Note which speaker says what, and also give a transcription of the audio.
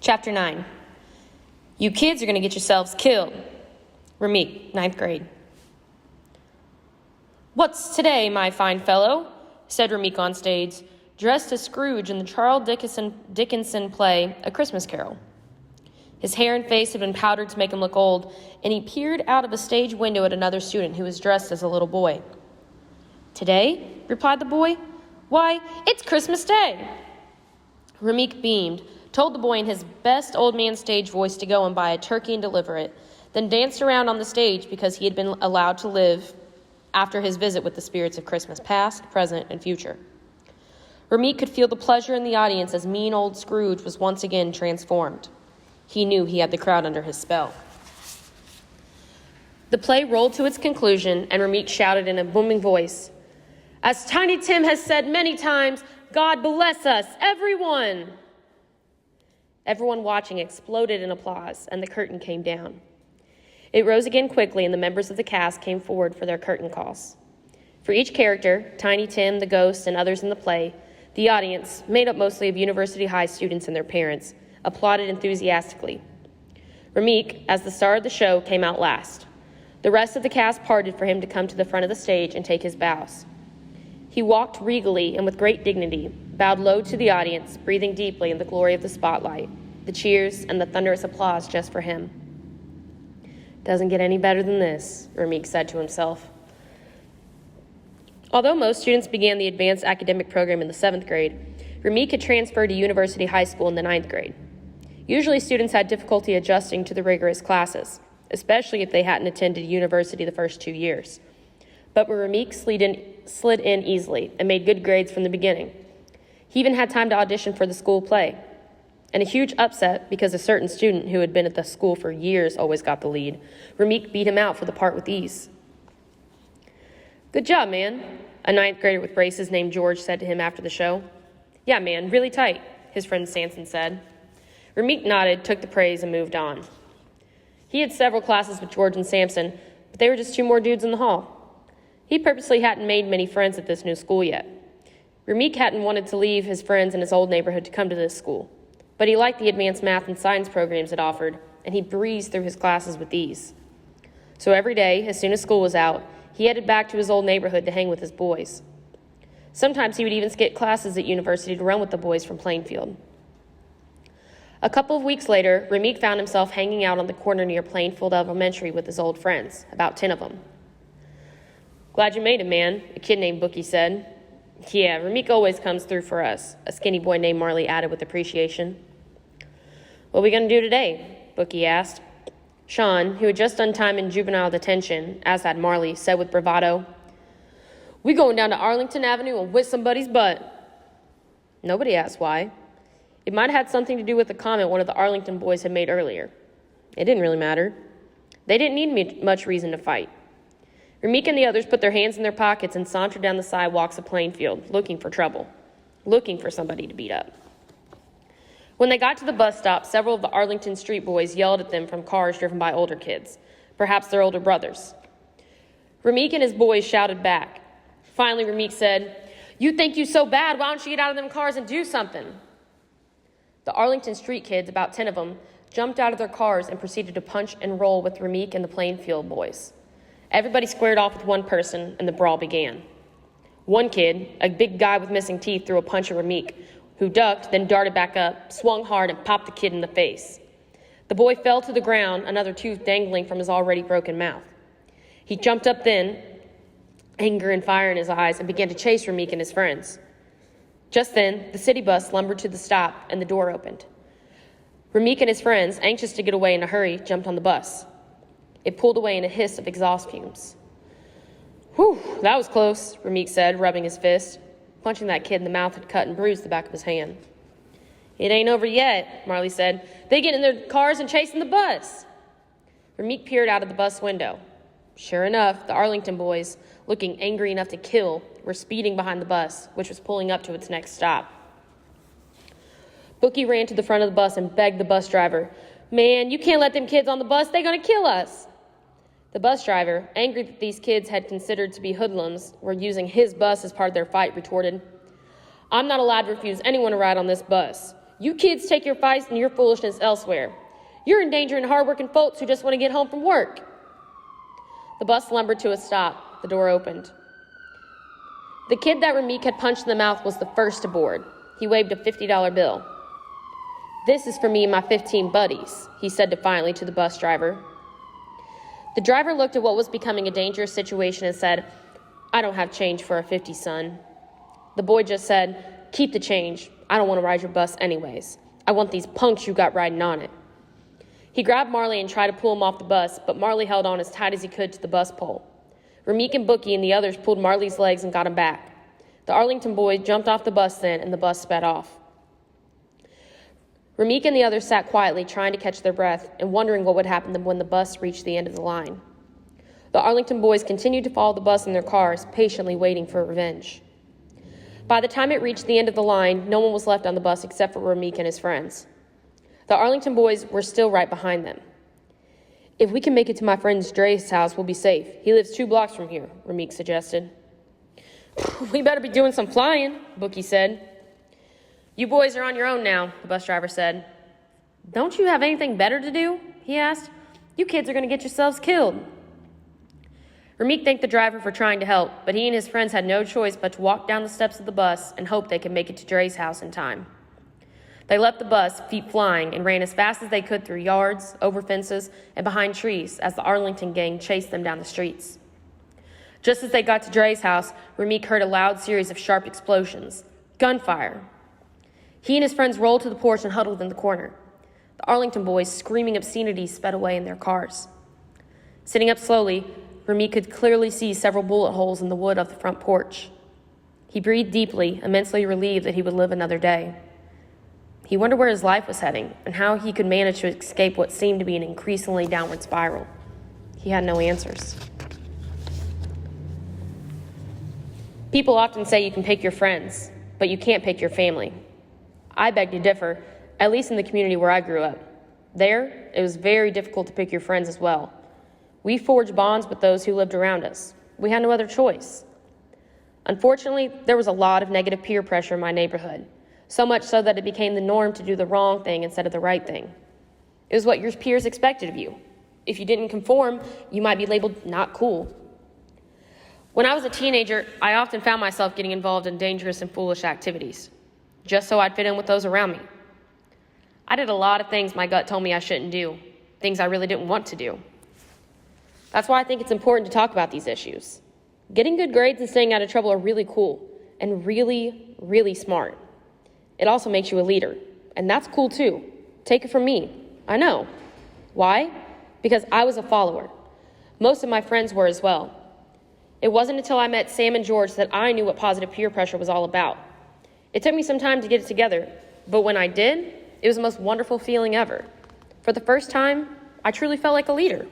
Speaker 1: Chapter 9. You kids are going to get yourselves killed. Ramik, 9th grade. What's today, my fine fellow? Said Ramik on stage, dressed as Scrooge in the Charles Dickinson play, A Christmas Carol. His hair and face had been powdered to make him look old, and he peered out of a stage window at another student who was dressed as a little boy. Today? Replied the boy. Why, it's Christmas Day. Ramik beamed, told the boy in his best old man stage voice to go and buy a turkey and deliver it, then danced around on the stage because he had been allowed to live after his visit with the spirits of Christmas past, present, and future. Ramik could feel the pleasure in the audience as mean old Scrooge was once again transformed. He knew he had the crowd under his spell. The play rolled to its conclusion, and Ramik shouted in a booming voice, "As Tiny Tim has said many times, God bless us, everyone!" Everyone watching exploded in applause, and the curtain came down. It rose again quickly, and the members of the cast came forward for their curtain calls. For each character, Tiny Tim, the ghost, and others in the play, the audience, made up mostly of University High students and their parents, applauded enthusiastically. Ramik, as the star of the show, came out last. The rest of the cast parted for him to come to the front of the stage and take his bows. He walked regally and with great dignity, bowed low to the audience, breathing deeply in the glory of the spotlight, the cheers, and the thunderous applause just for him. Doesn't get any better than this, Ramik said to himself. Although most students began the advanced academic program in the 7th grade, Ramik had transferred to University High School in the 9th grade. Usually students had difficulty adjusting to the rigorous classes, especially if they hadn't attended university the first 2 years. But Ramik slid in easily and made good grades from the beginning. He even had time to audition for the school play. And a huge upset, because a certain student who had been at the school for years always got the lead, Ramik beat him out for the part with ease. Good job, man, a 9th grader with braces named George said to him after the show. Yeah, man, really tight, his friend Sanson said. Ramik nodded, took the praise, and moved on. He had several classes with George and Samson, but they were just 2 more dudes in the hall. He purposely hadn't made many friends at this new school yet. Ramik hadn't wanted to leave his friends in his old neighborhood to come to this school, but he liked the advanced math and science programs it offered, and he breezed through his classes with ease. So every day, as soon as school was out, he headed back to his old neighborhood to hang with his boys. Sometimes he would even skip classes at university to run with the boys from Plainfield. A couple of weeks later, Ramik found himself hanging out on the corner near Plainfield Elementary with his old friends, about 10 of them. Glad you made it, man, a kid named Bookie said. Yeah, Ramik always comes through for us, a skinny boy named Marley added with appreciation. What are we going to do today? Bookie asked. Sean, who had just done time in juvenile detention, as had Marley, said with bravado, "We going down to Arlington Avenue and whip somebody's butt." Nobody asked why. It might have had something to do with the comment one of the Arlington boys had made earlier. It didn't really matter. They didn't need much reason to fight. Ramik and the others put their hands in their pockets and sauntered down the sidewalks of Plainfield, looking for trouble, looking for somebody to beat up. When they got to the bus stop, several of the Arlington street boys yelled at them from cars driven by older kids, perhaps their older brothers. Ramik and his boys shouted back. Finally, Ramik said, "You think you so bad, why don't you get out of them cars and do something?" The Arlington street kids, about 10 of them, jumped out of their cars and proceeded to punch and roll with Ramik and the Plainfield boys. Everybody squared off with one person, and the brawl began. One kid, a big guy with missing teeth, threw a punch at Ramik, who ducked, then darted back up, swung hard, and popped the kid in the face. The boy fell to the ground, another tooth dangling from his already broken mouth. He jumped up then, anger and fire in his eyes, and began to chase Ramik and his friends. Just then, the city bus lumbered to the stop, and the door opened. Ramik and his friends, anxious to get away in a hurry, jumped on the bus. It pulled away in a hiss of exhaust fumes. "Whew, that was close," Ramik said, rubbing his fist. Punching that kid in the mouth had cut and bruised the back of his hand. "It ain't over yet," Marley said. "They get in their cars and chasing the bus." Ramik peered out of the bus window. Sure enough, the Arlington boys, looking angry enough to kill, were speeding behind the bus, which was pulling up to its next stop. Bookie ran to the front of the bus and begged the bus driver, "Man, you can't let them kids on the bus. They're going to kill us." The bus driver, angry that these kids had considered to be hoodlums, were using his bus as part of their fight, retorted, "I'm not allowed to refuse anyone a ride on this bus. You kids take your fights and your foolishness elsewhere. You're endangering hardworking folks who just want to get home from work. The bus lumbered to a stop. The door opened. The kid that Ramik had punched in the mouth was the first aboard. He waved a $50 bill. "This is for me and my 15 buddies," he said defiantly to the bus driver. The driver looked at what was becoming a dangerous situation and said, "I don't have change for a 50, son." The boy just said, "Keep the change. I don't want to ride your bus anyways. I want these punks you got riding on it." He grabbed Marley and tried to pull him off the bus, but Marley held on as tight as he could to the bus pole. Ramik and Bookie and the others pulled Marley's legs and got him back. The Arlington boys jumped off the bus then, and the bus sped off. Ramik and the others sat quietly, trying to catch their breath and wondering what would happen when the bus reached the end of the line. The Arlington boys continued to follow the bus in their cars, patiently waiting for revenge. By the time it reached the end of the line, no one was left on the bus except for Ramik and his friends. The Arlington boys were still right behind them. "If we can make it to my friend Dre's house, we'll be safe. He lives 2 blocks from here," Ramik suggested. "We better be doing some flying," Bookie said. "You boys are on your own now," the bus driver said. "Don't you have anything better to do?" he asked. "You kids are going to get yourselves killed." Ramik thanked the driver for trying to help, but he and his friends had no choice but to walk down the steps of the bus and hope they could make it to Dre's house in time. They left the bus, feet flying, and ran as fast as they could through yards, over fences, and behind trees as the Arlington gang chased them down the streets. Just as they got to Dre's house, Ramik heard a loud series of sharp explosions. Gunfire. He and his friends rolled to the porch and huddled in the corner. The Arlington boys, screaming obscenities, sped away in their cars. Sitting up slowly, Ramik could clearly see several bullet holes in the wood of the front porch. He breathed deeply, immensely relieved that he would live another day. He wondered where his life was heading and how he could manage to escape what seemed to be an increasingly downward spiral. He had no answers. People often say you can pick your friends, but you can't pick your family. I beg to differ, at least in the community where I grew up. There, it was very difficult to pick your friends as well. We forged bonds with those who lived around us. We had no other choice. Unfortunately, there was a lot of negative peer pressure in my neighborhood, so much so that it became the norm to do the wrong thing instead of the right thing. It was what your peers expected of you. If you didn't conform, you might be labeled not cool. When I was a teenager, I often found myself getting involved in dangerous and foolish activities, just so I'd fit in with those around me. I did a lot of things my gut told me I shouldn't do, things I really didn't want to do. That's why I think it's important to talk about these issues. Getting good grades and staying out of trouble are really cool and really, really smart. It also makes you a leader, and that's cool too. Take it from me. I know. Why? Because I was a follower. Most of my friends were as well. It wasn't until I met Sam and George that I knew what positive peer pressure was all about. It took me some time to get it together, but when I did, it was the most wonderful feeling ever. For the first time, I truly felt like a leader.